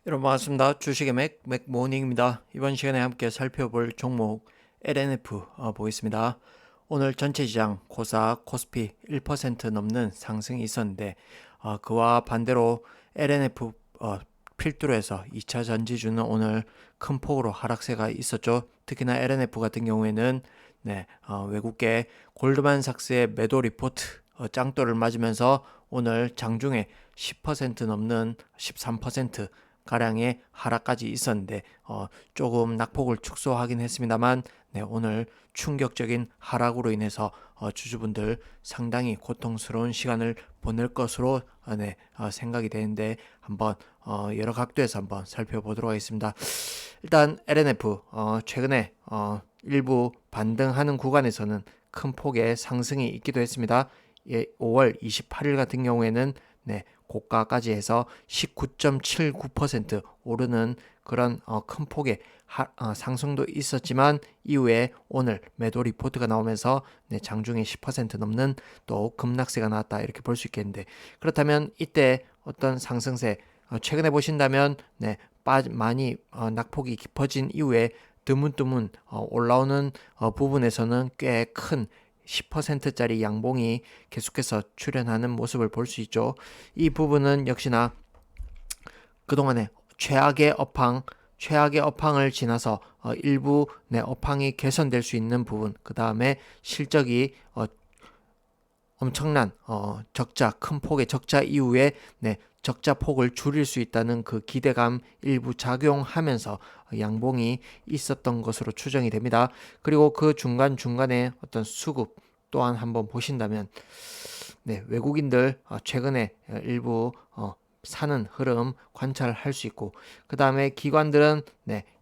여러분 반갑습니다. 주식의 맥모닝입니다. 이번 시간에 함께 살펴볼 종목 LNF 보겠습니다. 오늘 전체 시장 코스닥, 코스피 1% 넘는 상승이 있었는데 그와 반대로 LNF 필두로 해서 2차 전지주는 오늘 큰 폭으로 하락세가 있었죠. 특히나 LNF 같은 경우에는 외국계 골드만삭스의 매도 리포트 짱돌을 맞으면서 오늘 장중에 10% 넘는 13% 가량의 하락까지 있었는데 조금 낙폭을 축소하긴 했습니다만 오늘 충격적인 하락으로 인해서 주주분들 상당히 고통스러운 시간을 보낼 것으로 생각이 되는데 한번 여러 각도에서 한번 살펴보도록 하겠습니다. 일단 LNF 최근에 일부 반등하는 구간에서는 큰 폭의 상승이 있기도 했습니다. 5월 28일 같은 경우에는 고가까지 해서 19.79% 오르는 그런 큰 폭의 상승도 있었지만 이후에 오늘 매도 리포트가 나오면서 장중에 10% 넘는 또 급락세가 나왔다 이렇게 볼 수 있겠는데, 그렇다면 이때 어떤 상승세 최근에 보신다면 많이 낙폭이 깊어진 이후에 드문드문 올라오는 부분에서는 꽤 큰 10%짜리 양봉이 계속해서 출현하는 모습을 볼 수 있죠. 이 부분은 역시나 그동안에 최악의 업황을 지나서 일부 업황이 개선될 수 있는 부분, 그 다음에 실적이 엄청난 적자, 큰 폭의 적자 이후에 적자 폭을 줄일 수 있다는 그 기대감 일부 작용하면서 양봉이 있었던 것으로 추정이 됩니다. 그리고 그 중간중간에 어떤 수급 또한 한번 보신다면 외국인들 최근에 일부 사는 흐름 관찰할 수 있고, 그 다음에 기관들은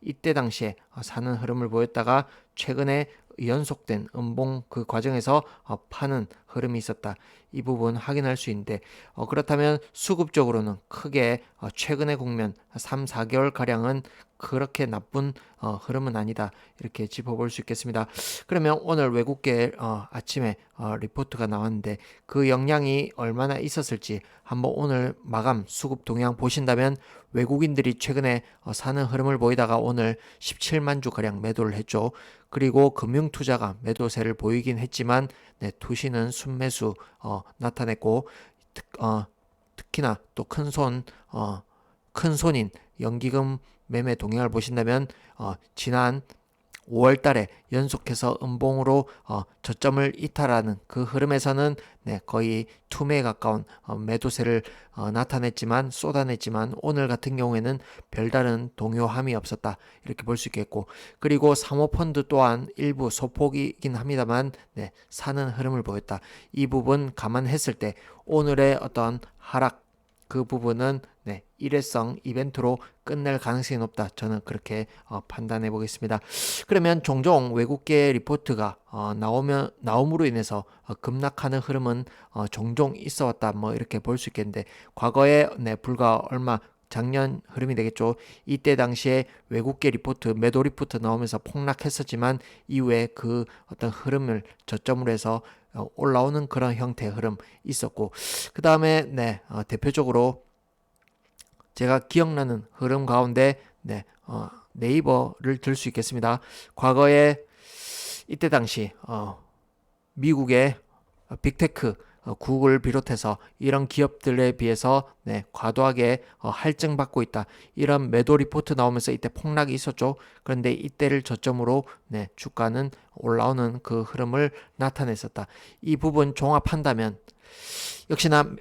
이때 당시에 사는 흐름을 보였다가 최근에 연속된 음봉 그 과정에서 파는 흐름이 있었다. 이 부분 확인할 수 있는데 그렇다면 수급적으로는 크게 최근의 국면 3, 4개월 가량은 그렇게 나쁜 흐름은 아니다 이렇게 짚어볼 수 있겠습니다. 그러면 오늘 외국계 아침에 리포트가 나왔는데 그 영향이 얼마나 있었을지 한번 오늘 마감 수급 동향 보신다면 외국인들이 최근에 사는 흐름을 보이다가 오늘 17만 주 가량 매도를 했죠. 그리고 금융투자가 매도세를 보이긴 했지만 투시는 순매수 나타냈고, 특히나 또 큰 손인 연기금 매매 동향을 보신다면 지난 5월 달에 연속해서 음봉으로 저점을 이탈하는 그 흐름에서는 거의 투매에 가까운 매도세를 쏟아냈지만 오늘 같은 경우에는 별다른 동요함이 없었다 이렇게 볼 수 있겠고, 그리고 사모펀드 또한 일부 소폭이긴 합니다만 사는 흐름을 보였다. 이 부분 감안했을 때 오늘의 어떤 하락 그 부분은 일회성 이벤트로 끝낼 가능성이 높다. 저는 그렇게 판단해 보겠습니다. 그러면 종종 외국계 리포트가 나옴으로 인해서 급락하는 흐름은 종종 있어 왔다. 뭐 이렇게 볼 수 있겠는데, 과거에 불과 얼마 작년 흐름이 되겠죠. 이때 당시에 외국계 리포트, 매도 리포트 나오면서 폭락했었지만 이후에 그 어떤 흐름을 저점으로 해서 올라오는 그런 형태의 흐름 있었고, 그 다음에 대표적으로 제가 기억나는 흐름 가운데 네이버를 들 수 있겠습니다. 과거에 이때 당시 미국의 빅테크 구글 비롯해서 이런 기업들에 비해서 과도하게 할증받고 있다. 이런 매도 리포트 나오면서 이때 폭락이 있었죠. 그런데 이때를 저점으로 주가는 올라오는 그 흐름을 나타냈었다. 이 부분 종합한다면 역시나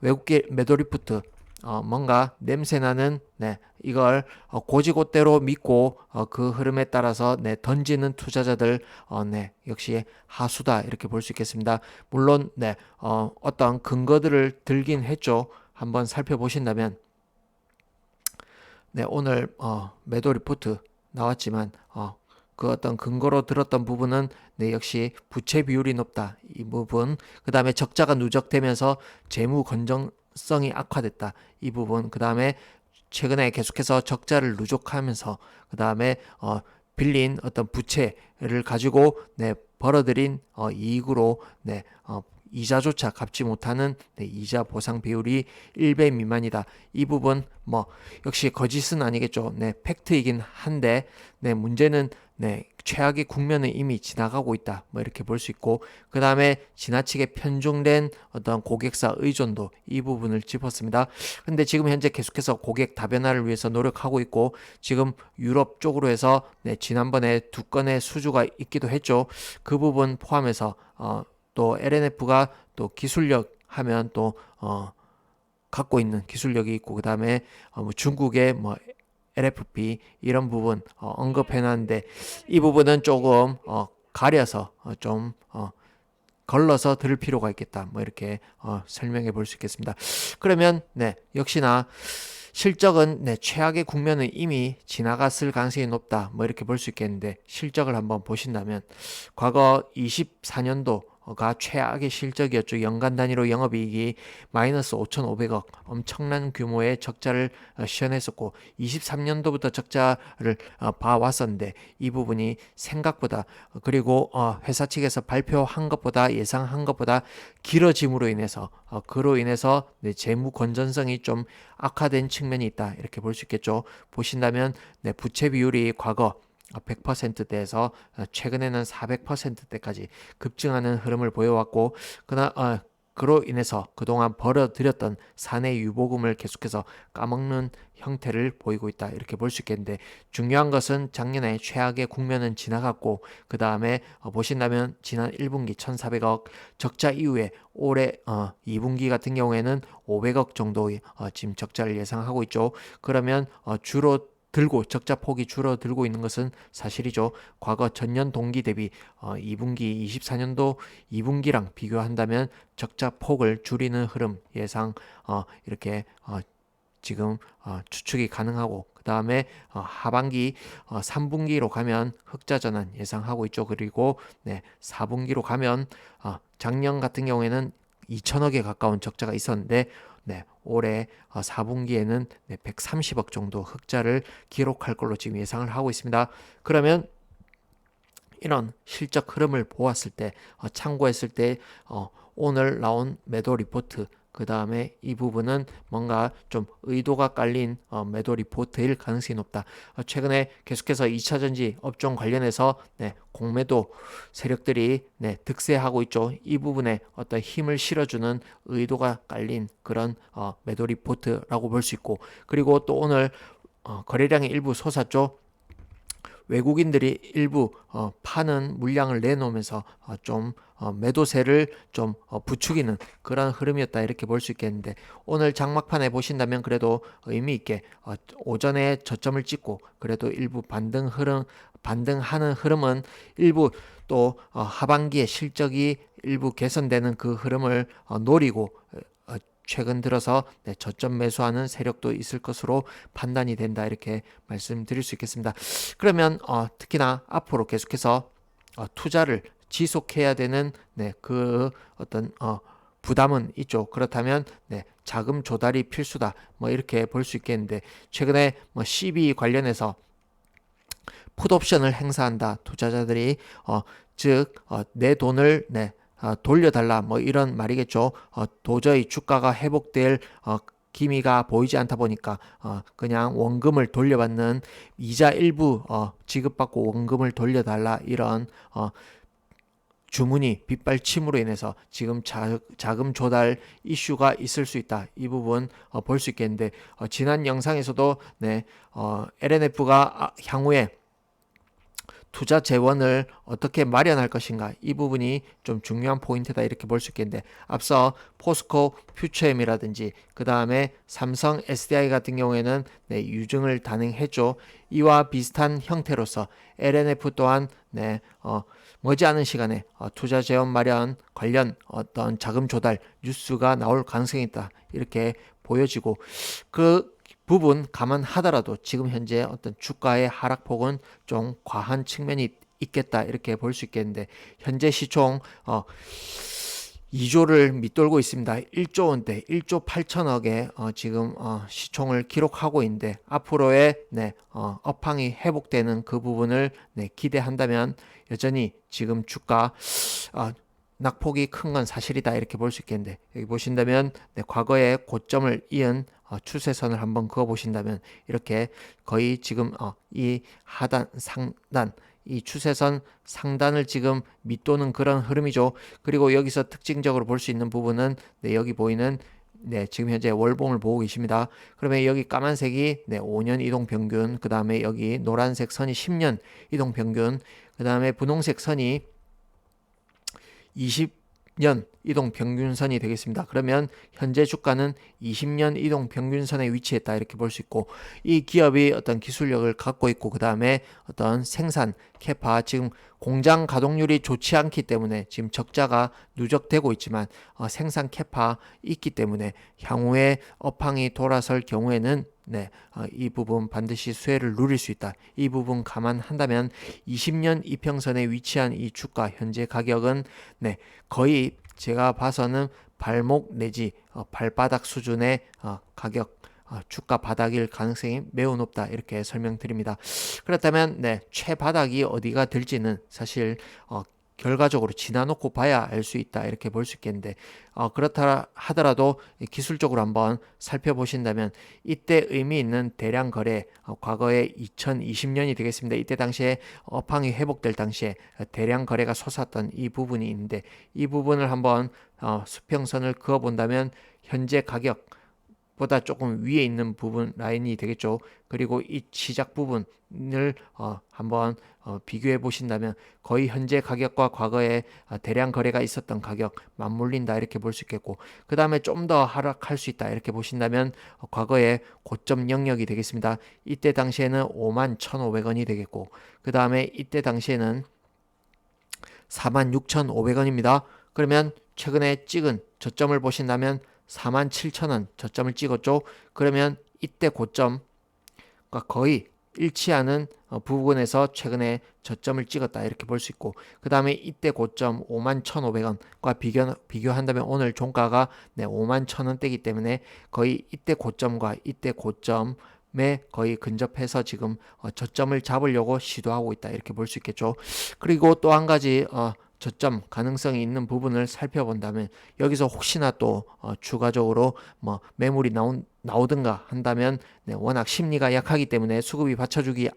외국계 매도 리포트 뭔가 냄새나는 이걸 고지고대로 믿고 그 흐름에 따라서 던지는 투자자들 역시 하수다 이렇게 볼 수 있겠습니다. 물론 어떤 근거들을 들긴 했죠. 한번 살펴보신다면 오늘 매도 리포트 나왔지만 그 어떤 근거로 들었던 부분은 역시 부채 비율이 높다 이 부분, 그 다음에 적자가 누적되면서 재무 건전성이 악화됐다 이 부분, 그 다음에 최근에 계속해서 적자를 누적하면서 그 다음에 빌린 어떤 부채를 가지고 벌어들인 이익으로 이자조차 갚지 못하는 이자 보상 비율이 1배 미만이다. 이 부분 역시 거짓은 아니겠죠. 팩트이긴 한데 문제는 최악의 국면은 이미 지나가고 있다. 이렇게 볼 수 있고, 그 다음에 지나치게 편중된 어떤 고객사 의존도, 이 부분을 짚었습니다. 근데 지금 현재 계속해서 고객 다변화를 위해서 노력하고 있고, 지금 유럽 쪽으로 해서 지난번에 2건의 수주가 있기도 했죠. 그 부분 포함해서 또 LNF가 또 기술력 하면 또 갖고 있는 기술력이 있고, 그 다음에 중국의 LFP 이런 부분 언급해놨는데, 이 부분은 조금 가려서 좀 걸러서 들을 필요가 있겠다. 이렇게 설명해 볼 수 있겠습니다. 그러면 역시나 실적은 최악의 국면은 이미 지나갔을 가능성이 높다. 이렇게 볼 수 있겠는데, 실적을 한번 보신다면 과거 24년도가 최악의 실적이었죠. 연간 단위로 영업이익이 마이너스 5,500억, 엄청난 규모의 적자를 시현했었고, 23년도부터 적자를 봐왔었는데, 이 부분이 생각보다, 그리고 회사 측에서 발표한 것보다, 예상한 것보다 길어짐으로 인해서 그로 인해서 재무 건전성이 좀 악화된 측면이 있다. 이렇게 볼 수 있겠죠. 보신다면 부채 비율이 과거 100%대에서 최근에는 400%대까지 급증하는 흐름을 보여왔고, 그로 인해서 그동안 벌어들였던 사내 유보금을 계속해서 까먹는 형태를 보이고 있다. 이렇게 볼 수 있겠는데, 중요한 것은 작년에 최악의 국면은 지나갔고, 그 다음에 보신다면 지난 1분기 1,400억 적자 이후에 올해 2분기 같은 경우에는 500억 정도 지금 적자를 예상하고 있죠. 그러면 적자 폭이 줄어들고 있는 것은 사실이죠. 과거 전년 동기 대비 2분기 24년도 2분기랑 비교한다면 적자 폭을 줄이는 흐름 예상 이렇게 지금 추측이 가능하고, 그 다음에 하반기 3분기로 가면 흑자 전환 예상하고 있죠. 그리고 4분기로 가면 작년 같은 경우에는 2천억에 가까운 적자가 있었는데, 올해 4분기에는 130억 정도 흑자를 기록할 걸로 지금 예상을 하고 있습니다. 그러면 이런 실적 흐름을 보았을 때, 참고했을 때 오늘 나온 매도 리포트, 그 다음에 이 부분은 뭔가 좀 의도가 깔린 매도 리포트일 가능성이 높다. 최근에 계속해서 2차전지 업종 관련해서 공매도 세력들이 득세하고 있죠. 이 부분에 어떤 힘을 실어주는 의도가 깔린 그런 매도 리포트라고 볼 수 있고, 그리고 또 오늘 거래량이 일부 솟았죠. 외국인들이 일부 파는 물량을 내놓으면서 좀 매도세를 좀 부추기는 그런 흐름이었다. 이렇게 볼 수 있겠는데, 오늘 장막판에 보신다면 그래도 의미 있게 오전에 저점을 찍고, 그래도 일부 반등하는 흐름은 일부 또 하반기에 실적이 일부 개선되는 그 흐름을 노리고 최근 들어서 저점 매수하는 세력도 있을 것으로 판단이 된다. 이렇게 말씀드릴 수 있겠습니다. 그러면 특히나 앞으로 계속해서 투자를 지속해야 되는 그 어떤 부담은 있죠. 그렇다면 자금 조달이 필수다. 이렇게 볼 수 있겠는데, 최근에 CB 관련해서 풋옵션을 행사한다. 투자자들이 즉 내 돈을 돌려달라, 이런 말이겠죠. 도저히 주가가 회복될 기미가 보이지 않다 보니까 그냥 원금을 돌려받는, 이자 일부 지급받고 원금을 돌려달라, 이런 주문이 빗발침으로 인해서 지금 자금 조달 이슈가 있을 수 있다. 이 부분 볼 수 있겠는데, 지난 영상에서도 LNF가 향후에 투자 재원을 어떻게 마련할 것인가, 이 부분이 좀 중요한 포인트다. 이렇게 볼 수 있겠는데, 앞서 포스코 퓨처엠이라든지 그 다음에 삼성 SDI 같은 경우에는 유증을 단행했죠. 이와 비슷한 형태로서 LNF 또한 머지않은 시간에 투자 재원 마련 관련 어떤 자금 조달 뉴스가 나올 가능성이 있다. 이렇게 보여지고, 그 부분 감안하더라도 지금 현재 어떤 주가의 하락폭은 좀 과한 측면이 있겠다. 이렇게 볼 수 있겠는데, 현재 시총 2조를 밑돌고 있습니다. 1조 원대, 1조 8천억의 지금 시총을 기록하고 있는데, 앞으로의 업황이 회복되는 그 부분을 기대한다면 여전히 지금 주가 낙폭이 큰 건 사실이다 이렇게 볼 수 있겠는데, 여기 보신다면 네, 과거에 고점을 이은 추세선을 한번 그어 보신다면 이렇게 거의 지금 이 하단 상단 이 추세선 상단을 지금 밑도는 그런 흐름이죠. 그리고 여기서 특징적으로 볼 수 있는 부분은 네, 여기 보이는 네, 지금 현재 월봉을 보고 계십니다. 그러면 여기 까만색이 네, 5년 이동 평균, 그 다음에 여기 노란색 선이 10년 이동 평균, 그 다음에 분홍색 선이 20년 이동 평균선이 되겠습니다. 그러면 현재 주가는 20년 이동 평균선에 위치했다 이렇게 볼 수 있고, 이 기업이 어떤 기술력을 갖고 있고 그 다음에 어떤 생산 캐파, 지금 공장 가동률이 좋지 않기 때문에 지금 적자가 누적되고 있지만 생산 캐파 있기 때문에 향후에 업황이 돌아설 경우에는 네, 이 부분 반드시 수혜를 누릴 수 있다. 이 부분 감안한다면 20년 이평선에 위치한 이 주가 현재 가격은 네, 거의 제가 봐서는 발목 내지 발바닥 수준의 가격 주가 바닥일 가능성이 매우 높다 이렇게 설명드립니다. 그렇다면 네, 최바닥이 어디가 될지는 사실 결과적으로 지나놓고 봐야 알 수 있다 이렇게 볼 수 있겠는데, 그렇다 하더라도 기술적으로 한번 살펴보신다면 이때 의미 있는 대량 거래, 과거에 2020년이 되겠습니다. 이때 당시에 업황이 회복될 당시에 대량 거래가 솟았던 이 부분이 있는데, 이 부분을 한번 수평선을 그어 본다면 현재 가격 보다 조금 위에 있는 부분 라인이 되겠죠. 그리고 이 시작 부분을 한번 비교해 보신다면 거의 현재 가격과 과거에 대량 거래가 있었던 가격 맞물린다 이렇게 볼 수 있겠고, 그 다음에 좀 더 하락할 수 있다 이렇게 보신다면 과거의 고점 영역이 되겠습니다. 이때 당시에는 51,500원이 되겠고, 그 다음에 이때 당시에는 46,500원입니다. 그러면 최근에 찍은 저점을 보신다면 47,000원 저점을 찍었죠. 그러면 이때 고점과 거의 일치하는 부분에서 최근에 저점을 찍었다 이렇게 볼 수 있고, 그 다음에 이때 고점 51,500원과 비교한다면 오늘 종가가 네, 51,000원대이기 때문에 거의 이때 고점과 이때 고점에 거의 근접해서 지금 저점을 잡으려고 시도하고 있다 이렇게 볼 수 있겠죠. 그리고 또 한 가지 저점 가능성이 있는 부분을 살펴본다면, 여기서 혹시나 또 추가적으로 뭐 매물이 나오든가 한다면 네, 워낙 심리가 약하기 때문에 수급이 받쳐주지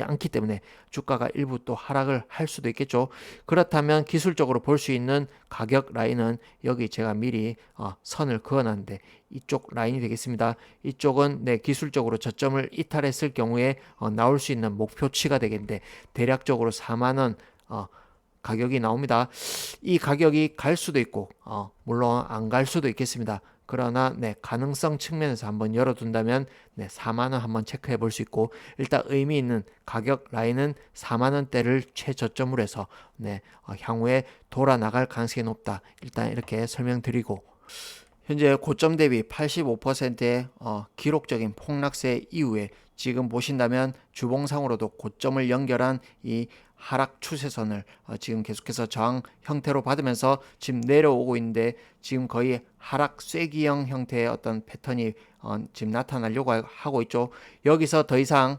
않기 때문에 주가가 일부 또 하락을 할 수도 있겠죠. 그렇다면 기술적으로 볼 수 있는 가격 라인은 여기 제가 미리 선을 그어놨는데 이쪽 라인이 되겠습니다. 이쪽은 네, 기술적으로 저점을 이탈했을 경우에 나올 수 있는 목표치가 되겠는데, 대략적으로 4만원 가격이 나옵니다. 이 가격이 갈 수도 있고 물론 안 갈 수도 있겠습니다. 그러나 네, 가능성 측면에서 한번 열어둔다면 네, 4만원 한번 체크해 볼 수 있고, 일단 의미 있는 가격 라인은 4만원대를 최저점으로 해서 네, 향후에 돌아 나갈 가능성이 높다 일단 이렇게 설명드리고, 현재 고점 대비 85%의 기록적인 폭락세 이후에 지금 보신다면 주봉상으로도 고점을 연결한 이 하락 추세선을 지금 계속해서 저항 형태로 받으면서 지금 내려오고 있는데, 지금 거의 하락 쐐기형 형태의 어떤 패턴이 지금 나타나려고 하고 있죠. 여기서 더 이상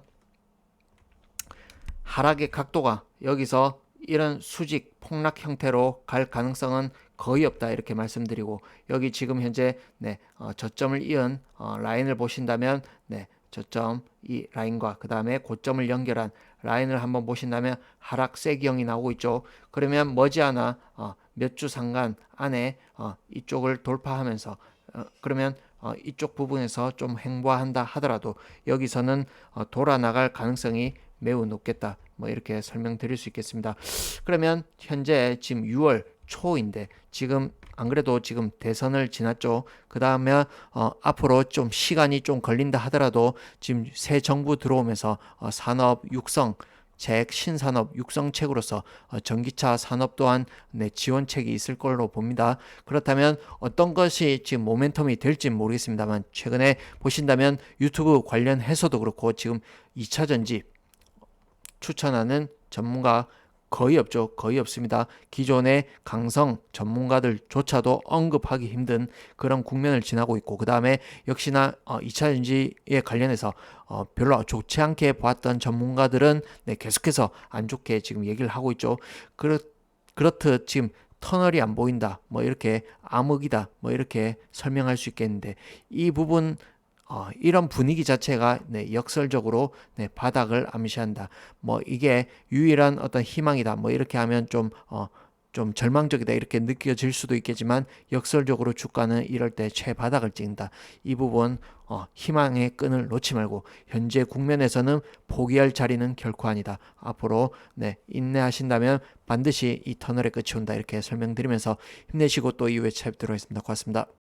하락의 각도가 여기서 이런 수직 폭락 형태로 갈 가능성은 거의 없다 이렇게 말씀드리고, 여기 지금 현재 네, 저점을 이은 라인을 보신다면 네, 저점 이 라인과 그 다음에 고점을 연결한 라인을 한번 보신다면 하락 쐐기형이 나오고 있죠. 그러면 머지않아 몇 주 상간 안에 이쪽을 돌파하면서 그러면 이쪽 부분에서 좀 횡보한다 하더라도 여기서는 돌아 나갈 가능성이 매우 높겠다, 뭐 이렇게 설명드릴 수 있겠습니다. 그러면 현재 지금 6월 초인데 지금 안 그래도 지금 대선을 지났죠. 그 다음에 앞으로 좀 시간이 좀 걸린다 하더라도 지금 새 정부 들어오면서 산업 육성 신산업 육성책으로서 전기차 산업 또한 네, 지원책이 있을 걸로 봅니다. 그렇다면 어떤 것이 지금 모멘텀이 될지 모르겠습니다만, 최근에 보신다면 유튜브 관련해서도 그렇고 지금 2차 전지 추천하는 전문가 거의 없죠. 거의 없습니다. 기존의 강성 전문가들조차도 언급하기 힘든 그런 국면을 지나고 있고, 그 다음에 역시나 2차 전지에 관련해서 별로 좋지 않게 보았던 전문가들은 네, 계속해서 안 좋게 지금 얘기를 하고 있죠. 그렇듯 지금 터널이 안 보인다, 뭐 이렇게 암흑이다, 뭐 이렇게 설명할 수 있겠는데 이 부분 이런 분위기 자체가 네, 역설적으로 네, 바닥을 암시한다. 뭐 이게 유일한 어떤 희망이다. 뭐 이렇게 하면 좀 절망적이다 이렇게 느껴질 수도 있겠지만 역설적으로 주가는 이럴 때 최바닥을 찍는다. 이 부분 희망의 끈을 놓지 말고 현재 국면에서는 포기할 자리는 결코 아니다. 앞으로 네, 인내하신다면 반드시 이 터널의 끝이 온다 이렇게 설명드리면서 힘내시고 또 이후에 찾도록 하겠습니다. 고맙습니다.